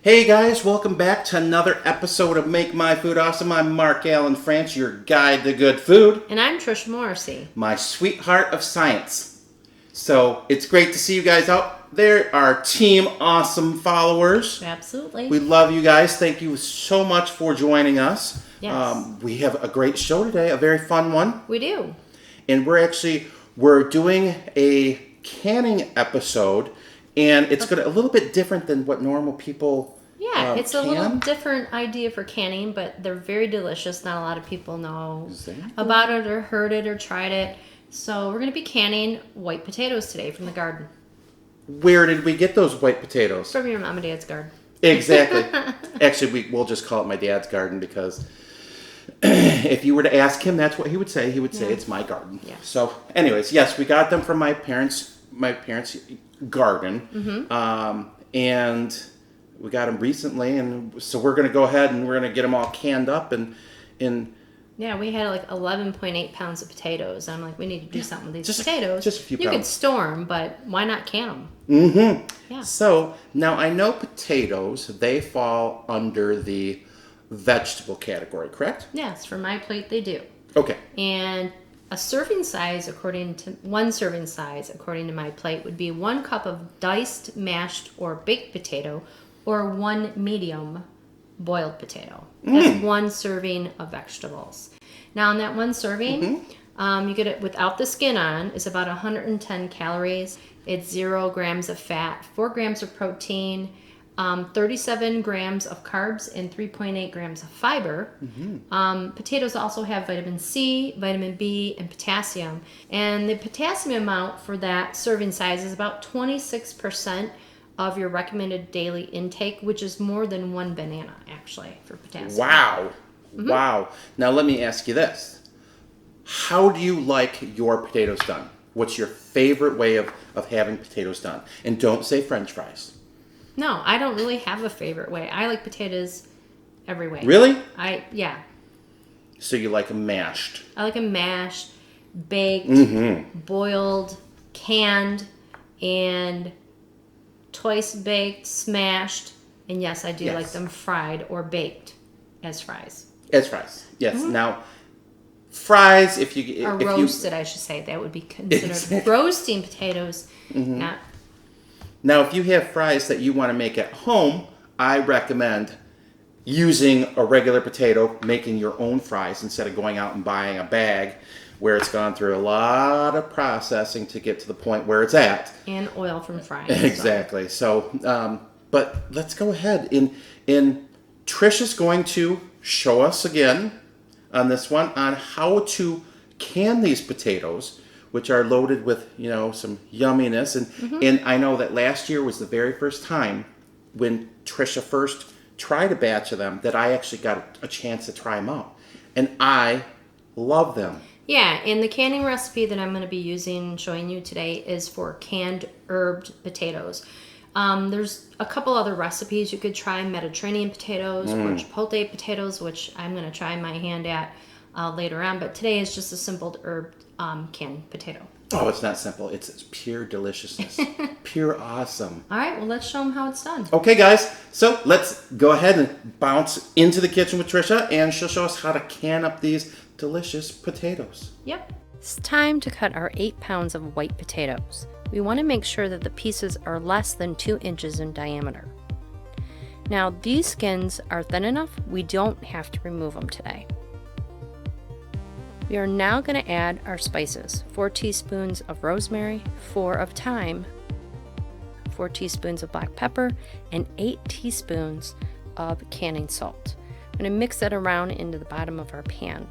Hey guys, welcome back to another episode of Make My Food Awesome. I'm Mark Allen France, your guide to good food. And I'm Trish Morrissey, my sweetheart of science. So it's great to see you guys out there, our Team Awesome followers. Absolutely. We love you guys. Thank you so much for joining us. Yes. We have a great show today, a very fun one. We do. And we're doing a canning episode, and it's a little bit different than what normal people it's a little different idea for canning, but they're very delicious. Not a lot of people know about it or heard it or tried it. So we're going to be canning white potatoes today from the garden. Where did we get those white potatoes? From your mom and dad's garden. Exactly. Actually, we'll just call it my dad's garden because if you were to ask him, that's what he would say. He would say it's my garden. Yeah. So anyways, yes, we got them from my parents' garden. Mm-hmm. And we got them recently, and so we're going to go ahead and we're going to get them all canned up and yeah, we had like 11.8 pounds of potatoes. I'm like, we need to do something with these potatoes. Just a few pounds. You could store them, but why not can them? Mm-hmm. Yeah. So now I know potatoes, they fall under the vegetable category, correct? Yes, for my plate they do. Okay. And one serving size, according to my plate, would be 1 cup of diced, mashed, or baked potato, or 1 medium boiled potato. That's 1 serving of vegetables. Now, in that 1 serving, you get it without the skin on. It's about 110 calories. It's 0 grams of fat, 4 grams of protein, 37 grams of carbs, and 3.8 grams of fiber. Potatoes also have vitamin C, vitamin B, and potassium. And the potassium amount for that serving size is about 26% of your recommended daily intake, which is more than 1 banana, actually, for potassium. Wow. Mm-hmm. Wow. Now, let me ask you this. How do you like your potatoes done? What's your favorite way of having potatoes done? And don't say French fries. No, I don't really have a favorite way. I like potatoes every way. Really? Yeah. So you like them mashed? I like them mashed, baked, boiled, canned, and twice baked, smashed, and yes, I do like them fried or baked as fries. As fries, yes. Now, fries, if roasted, I should say, that would be considered roasting potatoes. Not. Now, if you have fries that you want to make at home, I recommend using a regular potato, making your own fries instead of going out and buying a bag where it's gone through a lot of processing to get to the point where it's at. And oil from frying. Exactly. So, but let's go ahead. Trish is going to show us again on this one on how to can these potatoes, which are loaded with, some yumminess. And I know that last year was the very first time when Trisha first tried a batch of them that I actually got a chance to try them out. And I love them. Yeah, and the canning recipe that I'm going to be showing you today is for canned herbed potatoes. There's a couple other recipes you could try: Mediterranean potatoes or chipotle potatoes, which I'm going to try my hand at later on. But today is just a simple herbed canned potato. Oh, it's not simple. It's pure deliciousness. Pure awesome. All right, well, let's show them how it's done. Okay, guys. So let's go ahead and bounce into the kitchen with Trisha, and she'll show us how to can up these delicious potatoes. Yep. It's time to cut our 8 pounds of white potatoes. We want to make sure that the pieces are less than 2 inches in diameter. Now, these skins are thin enough, we don't have to remove them today. We are now going to add our spices: 4 teaspoons of rosemary, 4 of thyme, 4 teaspoons of black pepper, and 8 teaspoons of canning salt. I'm going to mix that around into the bottom of our pan.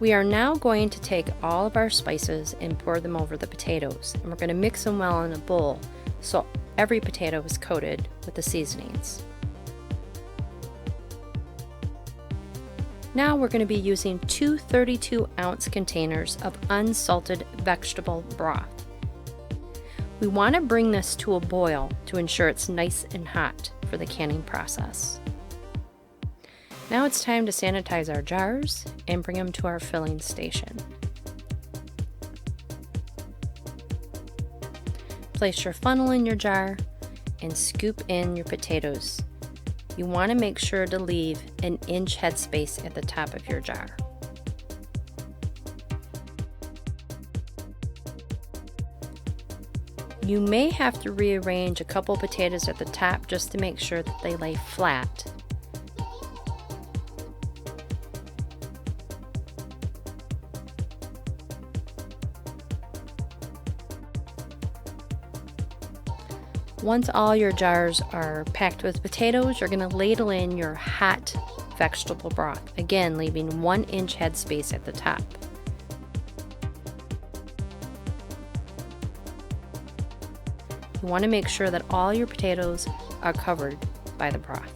We are now going to take all of our spices and pour them over the potatoes, and we're going to mix them well in a bowl so every potato is coated with the seasonings. Now we're going to be using 2 32-ounce containers of unsalted vegetable broth. We want to bring this to a boil to ensure it's nice and hot for the canning process. Now it's time to sanitize our jars and bring them to our filling station. Place your funnel in your jar and scoop in your potatoes. You want to make sure to leave an inch headspace at the top of your jar. You may have to rearrange a couple potatoes at the top just to make sure that they lay flat. Once all your jars are packed with potatoes, you're going to ladle in your hot vegetable broth, again leaving 1 inch headspace at the top. You want to make sure that all your potatoes are covered by the broth.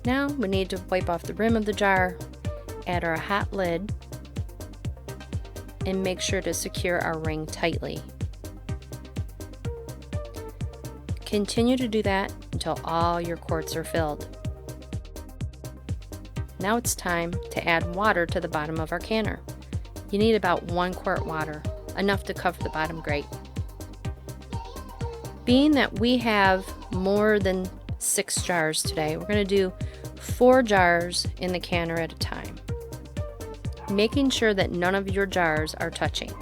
Now we need to wipe off the rim of the jar, add our hot lid, and make sure to secure our ring tightly. Continue to do that until all your quarts are filled. Now it's time to add water to the bottom of our canner. You need about 1 quart water, enough to cover the bottom grate. Being that we have more than 6 jars today, we're going to do 4 jars in the canner at a time, making sure that none of your jars are touching.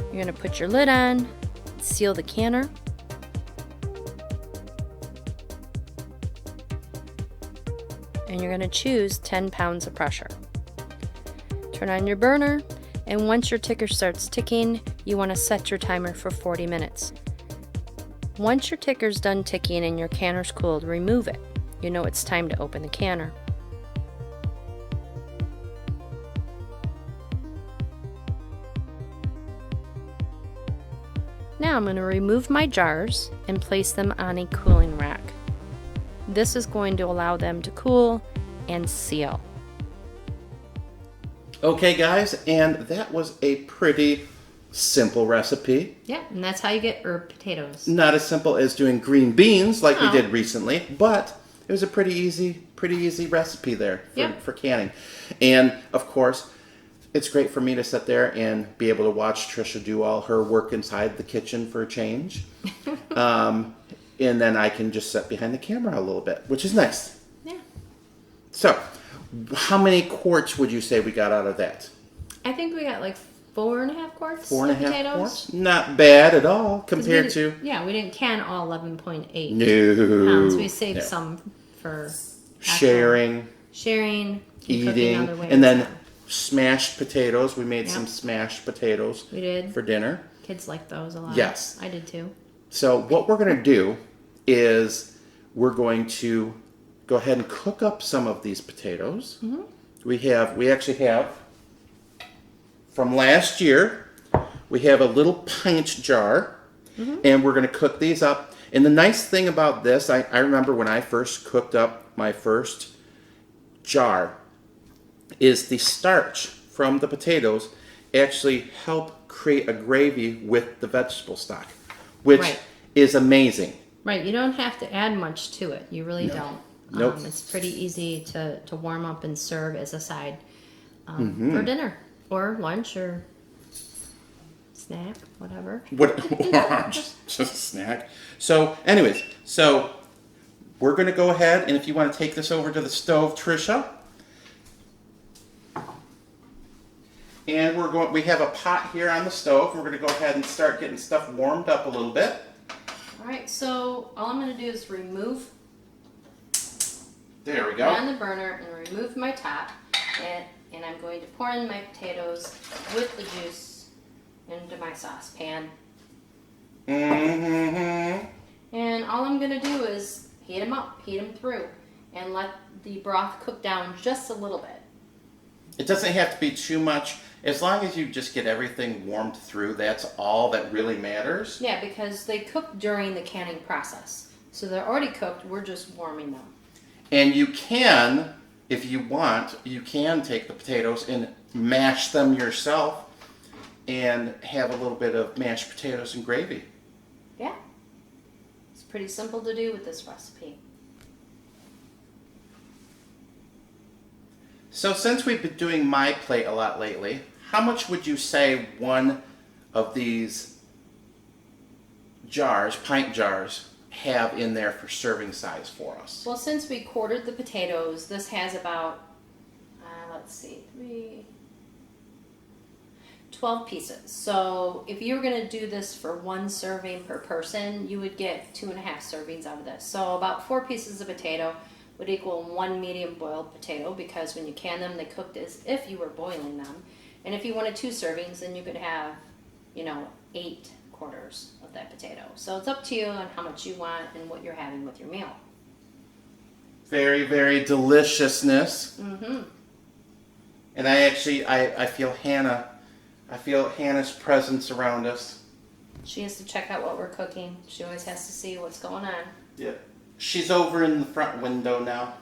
You're going to put your lid on, seal the canner, and you're going to choose 10 pounds of pressure. Turn on your burner, and once your ticker starts ticking, you want to set your timer for 40 minutes. Once your ticker's done ticking and your canner's cooled, remove it. You know it's time to open the canner. Now I'm going to remove my jars and place them on a cooling rack. This is going to allow them to cool and seal. Okay, guys, and that was a pretty simple recipe. Yeah, and that's how you get herb potatoes. Not as simple as doing green beans like we No. did recently, but it was a pretty easy recipe there for canning. And of course, it's great for me to sit there and be able to watch Trisha do all her work inside the kitchen for a change. And then I can just sit behind the camera a little bit, which is nice. Yeah. So, how many quarts would you say we got out of that? I think we got like 4.5 quarts 4.5 of potatoes. quarts? Not bad at all compared to... Yeah, we didn't can all 11.8 No. pounds. We saved No. some for Sharing, and cooking eating, other ways. and then smashed potatoes. We made some Yep. smashed potatoes We did. for dinner. Kids like those a lot. Yes. I did too. So what we're going to do is we're going to go ahead and cook up some of these potatoes. Mm-hmm. We actually have from last year. We have a little pint jar, and we're going to cook these up. And the nice thing about this, I remember when I first cooked up my first jar, is the starch from the potatoes actually help create a gravy with the vegetable stock, which Right. is amazing. Right, you don't have to add much to it. You really don't. Nope. It's pretty easy to warm up and serve as a side for dinner or lunch or snack, whatever. What? just a snack. So, anyways, we're going to go ahead, and if you want to take this over to the stove, Trisha. And we have a pot here on the stove. We're going to go ahead and start getting stuff warmed up a little bit. All right, so all I'm going to do is remove There we it go. on the burner and remove my top, and I'm going to pour in my potatoes with the juice into my saucepan. Mm-hmm. And all I'm going to do is heat them up, heat them through, and let the broth cook down just a little bit. It doesn't have to be too much. As long as you just get everything warmed through, that's all that really matters. Yeah, because they cook during the canning process. So they're already cooked, we're just warming them. And you can if you want, you can take the potatoes and mash them yourself and have a little bit of mashed potatoes and gravy. Yeah. It's pretty simple to do with this recipe. So since we've been doing my plate a lot lately, how much would you say one of these jars, pint jars, have in there for serving size for us? Well, since we quartered the potatoes, this has about, let's see, 12 pieces. So if you were going to do this for one serving per person, you would get 2.5 servings out of this. So about 4 pieces of potato would equal 1 medium boiled potato, because when you can them, they cooked as if you were boiling them. And if you wanted 2 servings, then you could have, 8 quarters of that potato. So it's up to you on how much you want and what you're having with your meal. Very, very deliciousness. Mm-hmm. And I feel Hannah's presence around us. She has to check out what we're cooking. She always has to see what's going on. Yep. She's over in the front window now.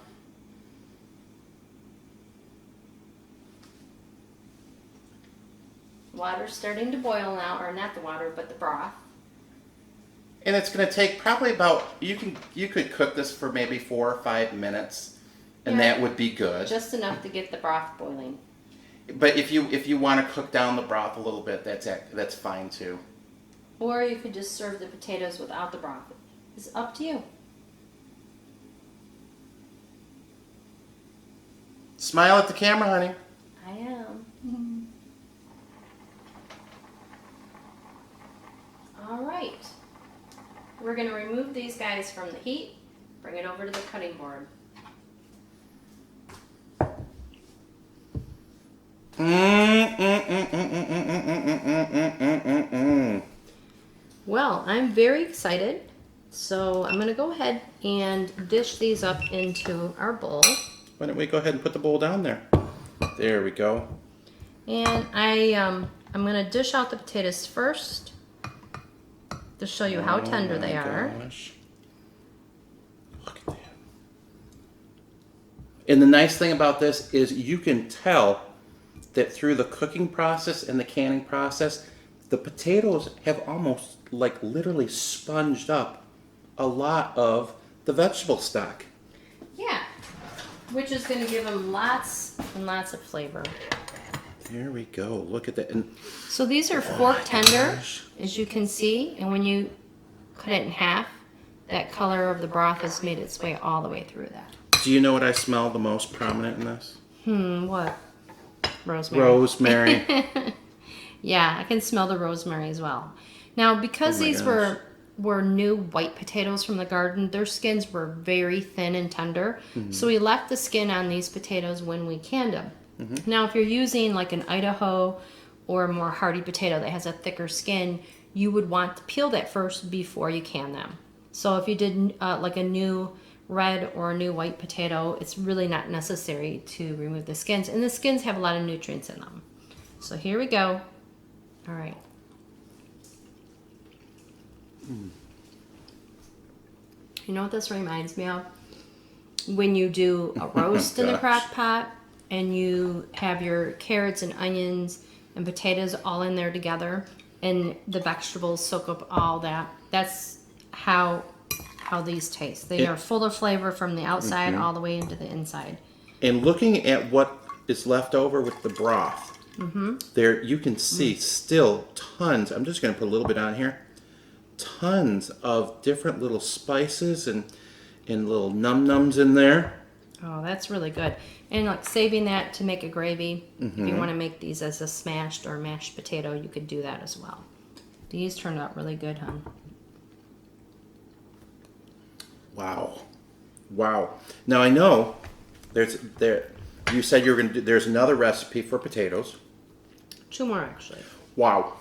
Water's starting to boil now, or not the water, but the broth. And it's going to take probably about, you could cook this for maybe 4 or 5 minutes, and Yeah. that would be good. Just enough to get the broth boiling. But if you want to cook down the broth a little bit, that's fine too. Or you could just serve the potatoes without the broth. It's up to you. Smile at the camera, honey. I am. All right. We're going to remove these guys from the heat, bring it over to the cutting board. Well, I'm very excited, so I'm going to go ahead and dish these up into our bowl. Why don't we go ahead and put the bowl down there? There we go. And I'm going to dish out the potatoes first to show you how tender they are. Gosh. Look at that. And the nice thing about this is you can tell that through the cooking process and the canning process, the potatoes have almost like literally sponged up a lot of the vegetable stock. Yeah, which is going to give them lots and lots of flavor. There we go. Look at that. And So these are fork tender, gosh. as you can see, and when you cut it in half, that color of the broth has made its way all the way through that. Do you know what I smell the most prominent in this? What? Rosemary. Rosemary. Yeah, I can smell the rosemary as well. Now, because Oh my these gosh. were new white potatoes from the garden, their skins were very thin and tender. So we left the skin on these potatoes when we canned them. Now, if you're using like an Idaho or a more hardy potato that has a thicker skin, you would want to peel that first before you can them. So if you did like a new red or a new white potato, it's really not necessary to remove the skins. And the skins have a lot of nutrients in them. So here we go. All right. You know what this reminds me of? When you do a roast in the Gosh. crock pot and you have your carrots and onions and potatoes all in there together and the vegetables soak up all that. That's how these taste. They are full of flavor from the outside all the way into the inside. And looking at what is left over with the broth, there you can see still tons. I'm just going to put a little bit on here. Tons of different little spices and little num-nums in there. Oh, that's really good. And like saving that to make a gravy, if you want to make these as a smashed or mashed potato, you could do that as well. These turned out really good, hon. Wow. Wow. Now I know you said you were going to do, there's another recipe for potatoes. 2 more actually. Wow.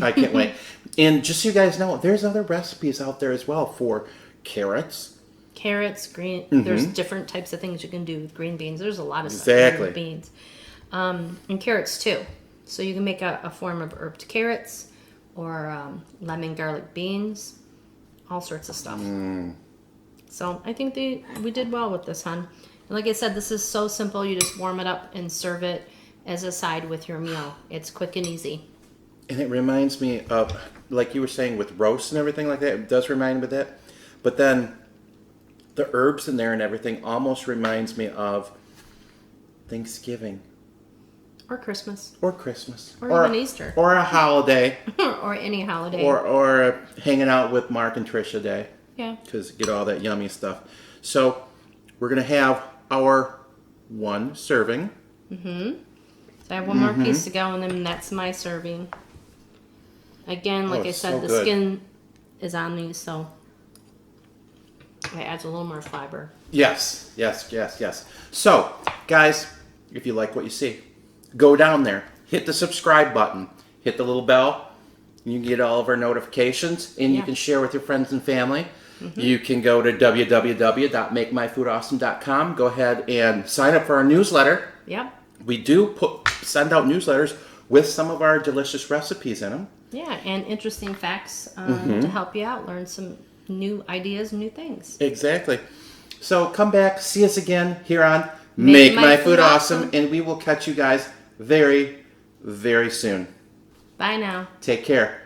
I can't wait. And just so you guys know, there's other recipes out there as well for carrots. Carrots, green. There's different types of things you can do with green beans. There's a lot of stuff Exactly. with beans. And carrots too. So you can make a form of herbed carrots or lemon garlic beans. All sorts of stuff. So I think we did well with this, hon. Like I said, this is so simple. You just warm it up and serve it as a side with your meal. It's quick and easy. And it reminds me of, like you were saying, with roast and everything like that. It does remind me of that. But then the herbs in there and everything almost reminds me of Thanksgiving. Or Christmas. Or Christmas. Or even Easter. Or a holiday. Or any holiday. Or hanging out with Mark and Trisha Day. Yeah. Because get all that yummy stuff. So we're going to have our one serving. So I have one more piece to go, and then that's my serving. Again, like I said, so the good. skin is on these, so it adds a little more fiber. Yes. So, guys, if you like what you see, go down there, hit the subscribe button, hit the little bell, and you can get all of our notifications, and you can share with your friends and family. You can go to www.makemyfoodawesome.com. Go ahead and sign up for our newsletter. Yep. We do send out newsletters with some of our delicious recipes in them. Yeah, and interesting facts to help you out. Learn some new ideas, new things. Exactly. So come back, see us again here on Make My Food Awesome, and we will catch you guys very, very soon. Bye now. Take care.